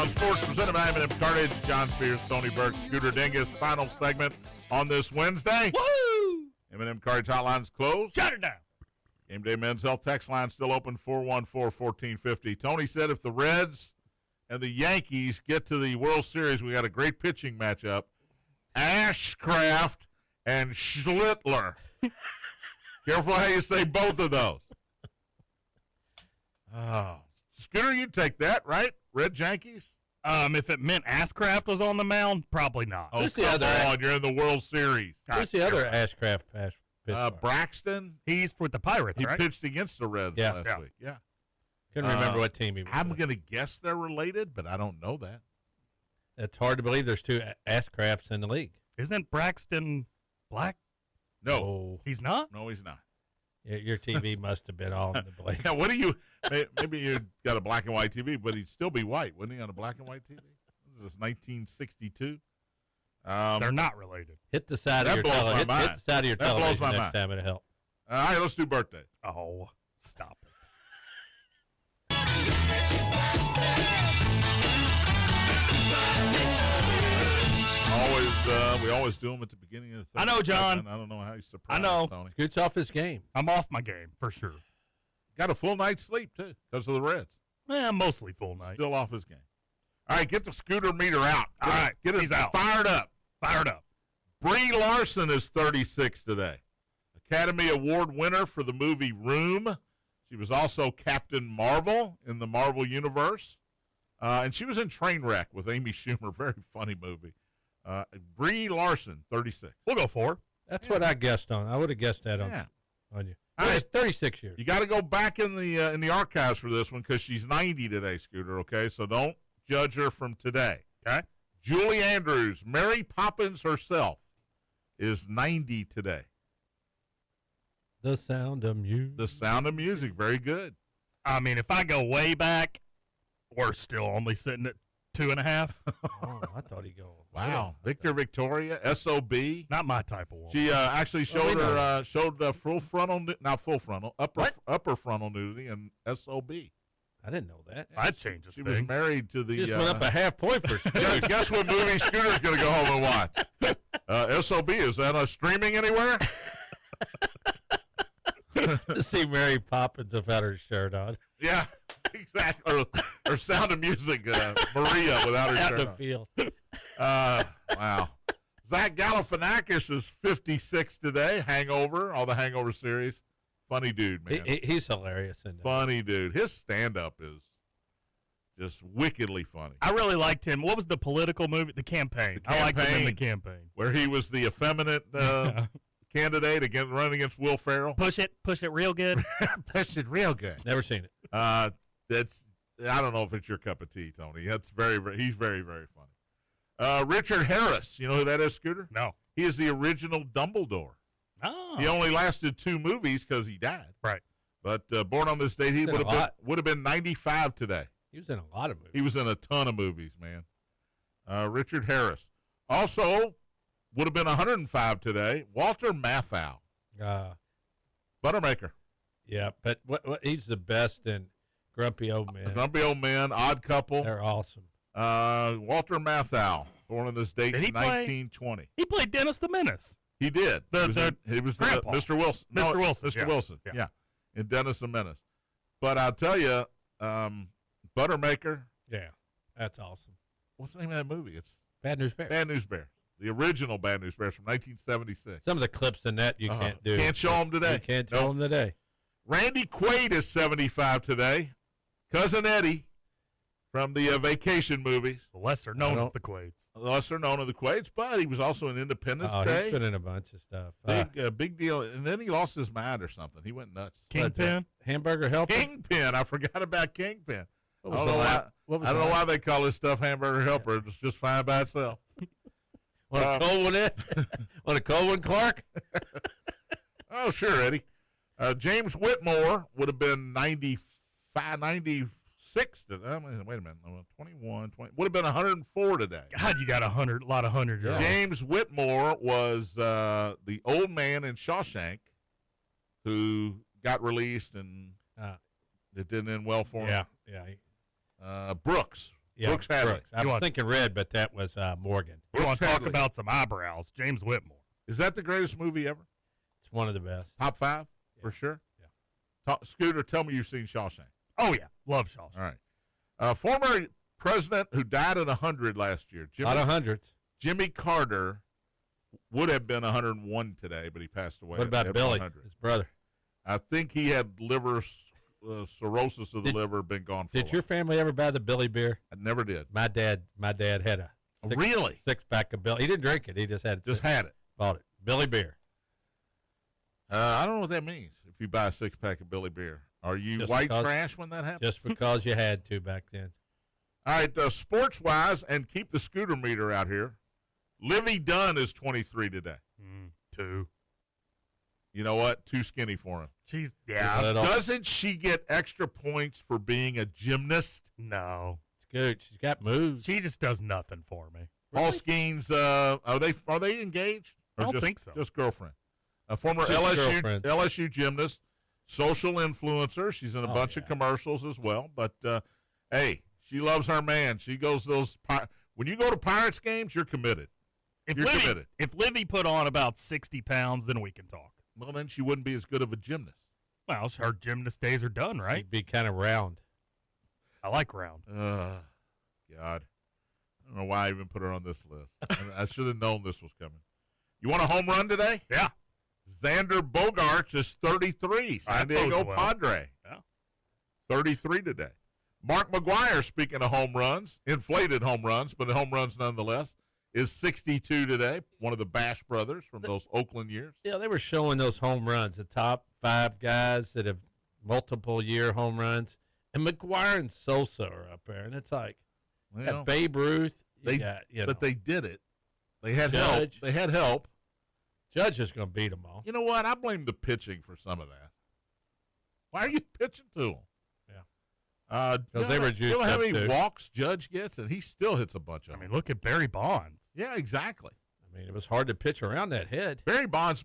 on Sports, presented by M&M Cartage. John Spears, Tony Burke, Scooter Dingus. Final segment on this Wednesday. Woo! M&M Cartage hotline's closed. Shut it down. Game Day Men's Health text line still open, 414-1450. Tony said if the Reds and the Yankees get to the World Series, we got a great pitching matchup. Ashcraft and Schlittler. Careful how you say both of those. Oh, Scooter, you'd take that, right? Red Yankees? If it meant Ashcraft was on the mound, probably not. Oh, come on. You're in the World Series. Who's the other Ashcraft pitcher? Braxton. He's with the Pirates, right? He pitched against the Reds last week. Yeah. Couldn't remember what team he was. I'm going to guess they're related, but I don't know that. It's hard to believe there's two Ashcrafts in the league. Isn't Braxton black? No. Oh. He's not? No, he's not. Your TV must have been all in the blink. Now, what do you? Maybe you got a black and white TV, but he'd still be white, wouldn't he, on a black and white TV? This is 1962. They're not related. Hit the side of your television. Hit the side of your television next next time. It'll help. All right, let's do birthday. Oh, stop it. We always do them at the beginning of the I know, John. I don't know how you surprised I know. Tony. Scoots off his game. I'm off my game, for sure. Got a full night's sleep, too, because of the Reds. Mostly full night. Still off his game. All right, get the Scooter meter out. All right, get it out. Fired up. Fired up. Brie Larson is 36 today. Academy Award winner for the movie Room. She was also Captain Marvel in the Marvel Universe. And she was in Trainwreck with Amy Schumer. Very funny movie. Brie Larson, 36. We'll go 4. That's what I guessed on. I would have guessed that on you. All right. 36 years. You got to go back in the archives for this one because she's 90 today, Scooter, okay? So don't judge her from today. Okay. Julie Andrews, Mary Poppins herself, is 90 today. The Sound of Music. The Sound of Music, very good. I mean, if I go way back, we're still only sitting at 2.5. Oh, I thought he'd go. Wow. Victor Victoria, SOB. Not my type of woman. She actually showed full frontal, not full frontal, upper frontal nudity and SOB. I didn't know that. That changes She things. was married to the. Just went up a half point for Yeah, guess what movie Scooter's going to go home and watch? SOB, is that streaming anywhere? to see Mary Poppins without her shirt on. Yeah, exactly. Or Sound of Music, Maria without her Out shirt the on. field. Wow. Zach Galifianakis is 56 today. Hangover, all the Hangover series. Funny dude, man. He's hilarious. In that. Funny dude. His stand-up is just wickedly funny. I really liked him. What was the political movie? The Campaign. I liked him in The Campaign. Where he was the effeminate candidate running against Will Ferrell. Push it real good. Push it real good. Never seen it. That's I don't know if it's your cup of tea, Tony. That's he's very, very funny. Richard Harris, you know who that is, Scooter? No. He is the original Dumbledore. Oh. He only lasted 2 movies because he died. Right. But born on this date, he would have been 95 today. He was in a lot of movies. He was in a ton of movies, man. Richard Harris. Also, would have been 105 today. Walter Matthau. Buttermaker. Yeah, but what he's the best in Grumpy Old Men. Grumpy Old Men, Odd Couple. They're awesome. Walter Matthau, born on this date in 1920. He played Dennis the Menace. He did. He was Mr. Wilson. Mr. Wilson. Mr. Wilson. Yeah. In Dennis the Menace. But I'll tell you, Buttermaker. Yeah, that's awesome. What's the name of that movie? It's Bad News Bears. Bad News Bears. The original Bad News Bears from 1976. Some of the clips in that you can't do. Can't show them today. You can't show them today. Randy Quaid is 75 today. Cousin Eddie from the Vacation movies. The lesser known of the Quaids. Lesser known of the Quaids, but he was also in Independence Day. He's been in a bunch of stuff. Big deal. And then he lost his mind or something. He went nuts. Kingpin? Hamburger Helper? Kingpin. I forgot about Kingpin. I don't know why they call this stuff Hamburger Helper. It's just fine by itself. Want a cold one in? Want a cold one, Clark? Oh, sure, Eddie. James Whitmore would have been 96. Wait a minute. 21, 20. Would have been 104 today. God, you got a lot of 100-year-olds. James Whitmore was the old man in Shawshank who got released and it didn't end well for him. Yeah. Brooks. Yeah, Brooks Hadley. Brooks. I was thinking Red, but that was Morgan. You want to talk about some eyebrows? James Whitmore. Is that the greatest movie ever? It's one of the best. Top 5 for sure. Yeah. Scooter, tell me you've seen Shawshank. Oh yeah, love Shawshank. All right. Former president who died at 100 last year. A lot of hundreds. Jimmy Carter would have been 101 today, but he passed away. What about at Billy, 100. his brother? I think he had liver cirrhosis of the liver, been gone for a Did while. your family ever buy the Billy beer? I never did. My dad had a Really? 6-pack of Billy. He didn't drink it. He just had it. Just had it. Bought it. Billy beer. I don't know what that means. If you buy a 6-pack of Billy beer, are you Just white because- trash when that happens? Just because you had to back then. All right, sports wise, and keep the scooter meter out here. Livy Dunn is 23 today. 2. You know what? Too skinny for him. She's Doesn't she get extra points for being a gymnast? No. It's good. She's got moves. She just does nothing for me. Paul Skeens, are they engaged? Or I don't just, think so. Just girlfriend. A former Just LSU girlfriend. gymnast, social influencer. She's in a bunch of commercials as well. But hey, she loves her man. She goes to those. When you go to Pirates games, you're committed. You're committed. If Livy put on about 60 pounds, then we can talk. Well, then she wouldn't be as good of a gymnast. Well, her gymnast days are done, right? She'd be kind of round. I like round. God. I don't know why I even put her on this list. I should have known this was coming. You want a home run today? Yeah. Xander Bogaerts is 33. San Diego Padre. Yeah. 33 today. Mark McGwire, speaking of home runs, inflated home runs, but home runs nonetheless, is 62 today. One of the Bash brothers from those Oakland years. Yeah, they were showing those home runs, the top 5 guys that have multiple year home runs. And McGwire and Sosa are up there. And it's like, Well, Babe Ruth. but they did it. They had help. Judge. They had help. Judge is going to beat them all. You know what? I blame the pitching for some of that. Why are you pitching to them? Yeah. Because they were juiced You know how up, many too. walks Judge gets, and he still hits a bunch of them. I mean, look at Barry Bonds. Yeah, exactly. I mean, it was hard to pitch around that head. Barry Bonds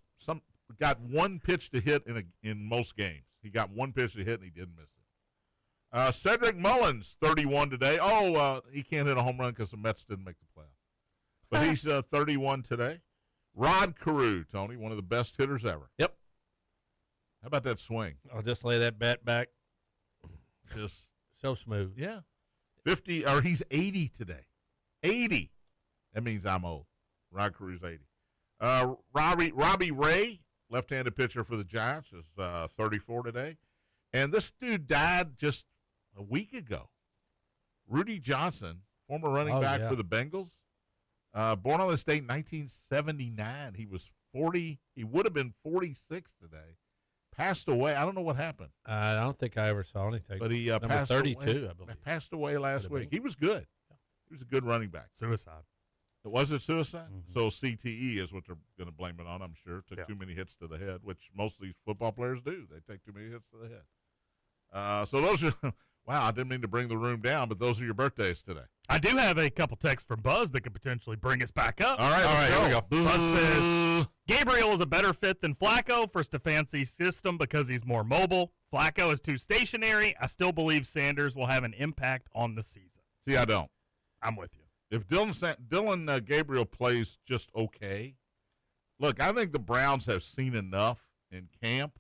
got one pitch to hit in most games. He got one pitch to hit, and he didn't miss it. Cedric Mullins, 31 today. He can't hit a home run because the Mets didn't make the playoffs. But he's 31 today. Rod Carew, Tony, one of the best hitters ever. Yep. How about that swing? I'll just lay that bat back. Just So smooth. yeah. 50, or he's 80 today. 80. That means I'm old. Rod Carew's 80. Robbie Ray, left-handed pitcher for the Giants, is 34 today. And this dude died just a week ago. Rudy Johnson, former running back for the Bengals, born on this date in 1979. He was 40. He would have been 46 today. Passed away. I don't know what happened. I don't think I ever saw anything. But he Number passed 32, away. I believe. Passed away last week. He was good. He was a good running back. Suicide. Was it suicide? Mm-hmm. So CTE is what they're going to blame it on, I'm sure. Took too many hits to the head, which most of these football players do. They take too many hits to the head. So those are, wow, I didn't mean to bring the room down, but those are your birthdays today. I do have a couple texts from Buzz that could potentially bring us back up. All right, here we go. Buzz says, Gabriel is a better fit than Flacco for Stefanski's system because he's more mobile. Flacco is too stationary. I still believe Sanders will have an impact on the season. See, I don't. I'm with you. If Dylan Gabriel plays just okay, look, I think the Browns have seen enough in camp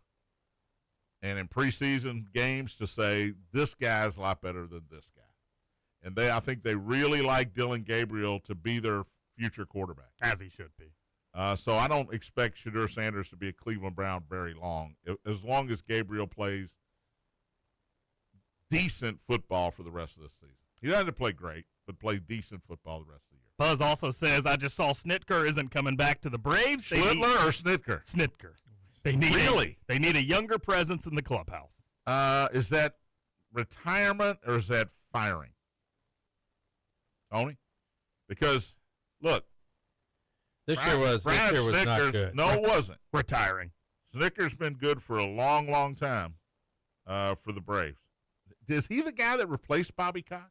and in preseason games to say this guy's a lot better than this guy. And I think they really like Dylan Gabriel to be their future quarterback. As he should be. So I don't expect Shadur Sanders to be a Cleveland Brown very long, as long as Gabriel plays decent football for the rest of the season. He doesn't have to play great, but play decent football the rest of the year. Buzz also says, I just saw Snitker isn't coming back to the Braves. Schlittler or Snitker? Snitker. They need a younger presence in the clubhouse. Is that retirement or is that firing? Tony? Because, look. This year was not good. No, it wasn't. Retiring. Snicker's been good for a long, long time for the Braves. Is he the guy that replaced Bobby Cox?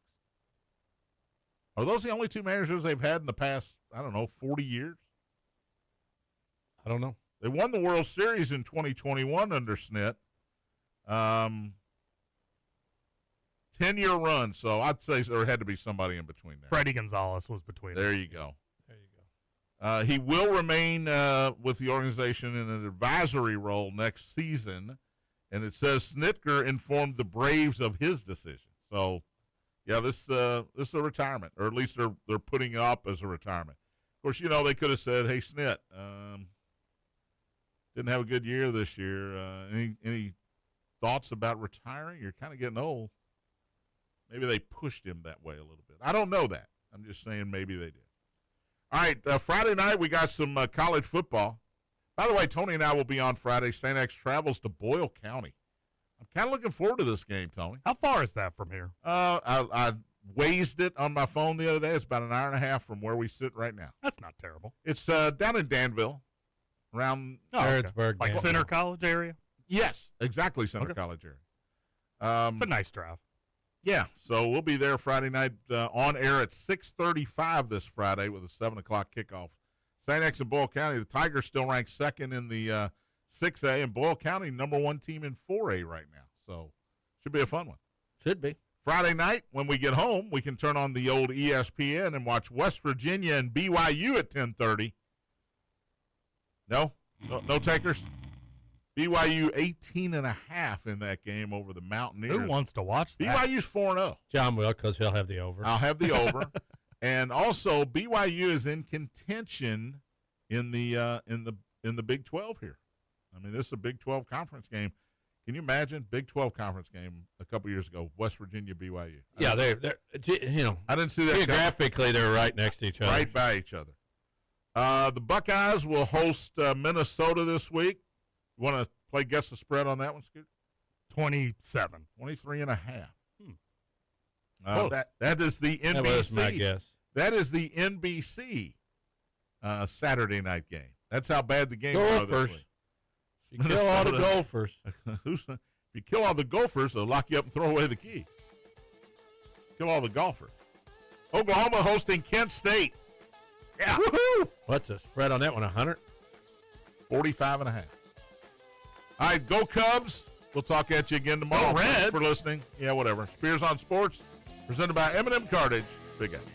Are those the only two managers they've had in the past, 40 years? I don't know. They won the World Series in 2021 under Snit. 10-year run, so I'd say there had to be somebody in between there. Freddie Gonzalez was between there. them. You go. He will remain with the organization in an advisory role next season, and it says Snitker informed the Braves of his decision. So, yeah, this is a retirement, or at least they're putting it up as a retirement. Of course, they could have said, "Hey, Snit, didn't have a good year this year. Any thoughts about retiring? You're kind of getting old." Maybe they pushed him that way a little bit. I don't know that. I'm just saying maybe they did. All right, Friday night we got some college football. By the way, Tony and I will be on Friday. St. X travels to Boyle County. I'm kind of looking forward to this game, Tony. How far is that from here? I Wazed it on my phone the other day. It's about an hour and a half from where we sit right now. That's not terrible. It's down in Danville, around Harrodsburg, like Danville. Center College area. Yes, exactly, Center College area. It's a nice drive. Yeah, so we'll be there Friday night on air at 6:35 this Friday with a 7 o'clock kickoff. St. X and Boyle County, the Tigers still ranked second in the 6A, and Boyle County number one team in 4A right now. So should be a fun one. Should be. Friday night, when we get home, we can turn on the old ESPN and watch West Virginia and BYU at 10:30. No takers? BYU 18.5 in that game over the Mountaineers. Who wants to watch that? BYU's 4-0. John will, because he'll have the over. I'll have the over. And also, BYU is in contention in the Big 12 here. I mean, this is a Big 12 conference game. Can you imagine Big 12 conference game a couple years ago, West Virginia, BYU? Yeah, they're I didn't see that geographically they're right next to each other. right by each other. The Buckeyes will host Minnesota this week. You want to play guess the spread on that one, Scoot? 27. 23.5. Close. That is the NBC. That was my guess. That is the NBC Saturday night game. That's how bad the game is. Gophers. You kill all the Gophers. If you kill all the Gophers, they'll lock you up and throw away the key. Kill all the golfers. Oklahoma hosting Kent State. Yeah. Woohoo! What's the spread on that one? 100? 45.5. All right, go Cubs. We'll talk at you again tomorrow. Go Reds. Thanks for listening. Yeah, whatever. Spears on Sports, presented by M&M Cartage. Big Apple.